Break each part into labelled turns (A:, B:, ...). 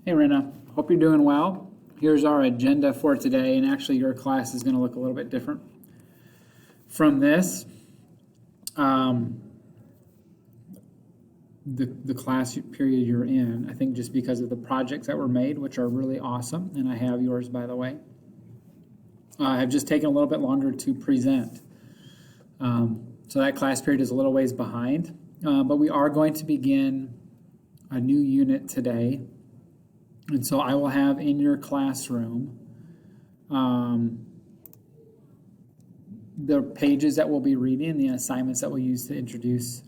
A: Hey, Rena. Hope you're doing well. Here's our agenda for today, and actually your class is going to look a little bit different from this. The class period you're in, I think just because of the projects that were made, which are really awesome, and I have yours, by the way, have just taken a little bit longer to present. So that class period is a little ways behind, but we are going to begin a new unit today. And so I will have in your classroom the pages that we'll be reading and the assignments that we'll use to introduce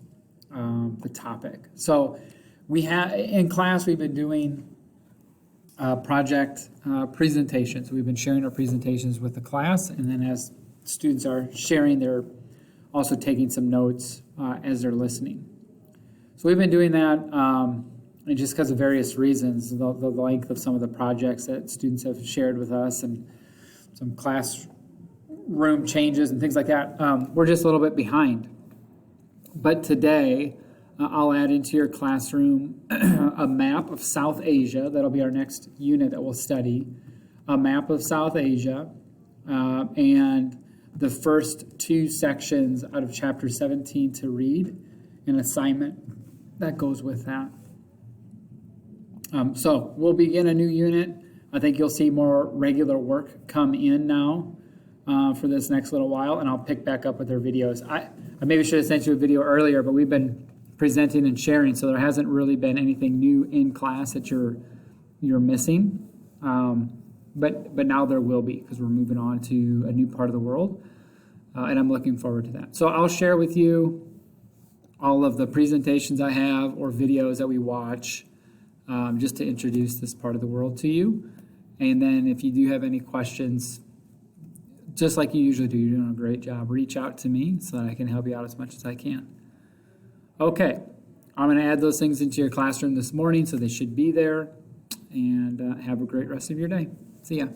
A: the topic. So we have in class we've been doing project presentations. We've been sharing our presentations with the class, and then as students are sharing, they're also taking some notes as they're listening. So we've been doing that. And just because of various reasons, the length of some of the projects that students have shared with us and some classroom changes and things like that, we're just a little bit behind. But today, I'll add into your classroom a map of South Asia. That'll be our next unit that we'll study. A map of South Asia and the first two sections out of chapter 17 to read, an assignment that goes with that. So we'll begin a new unit. I think you'll see more regular work come in now for this next little while, and I'll pick back up with our videos. I maybe should have sent you a video earlier, but we've been presenting and sharing, so there hasn't really been anything new in class that you're missing. But now there will be, because we're moving on to a new part of the world, and I'm looking forward to that. So I'll share with you all of the presentations I have or videos that we watch, just to introduce this part of the world to you. And then if you do have any questions, just like you usually do, you're doing a great job, reach out to me so that I can help you out as much as I can. Okay, I'm going to add those things into your classroom this morning, so they should be there. And have a great rest of your day. See ya.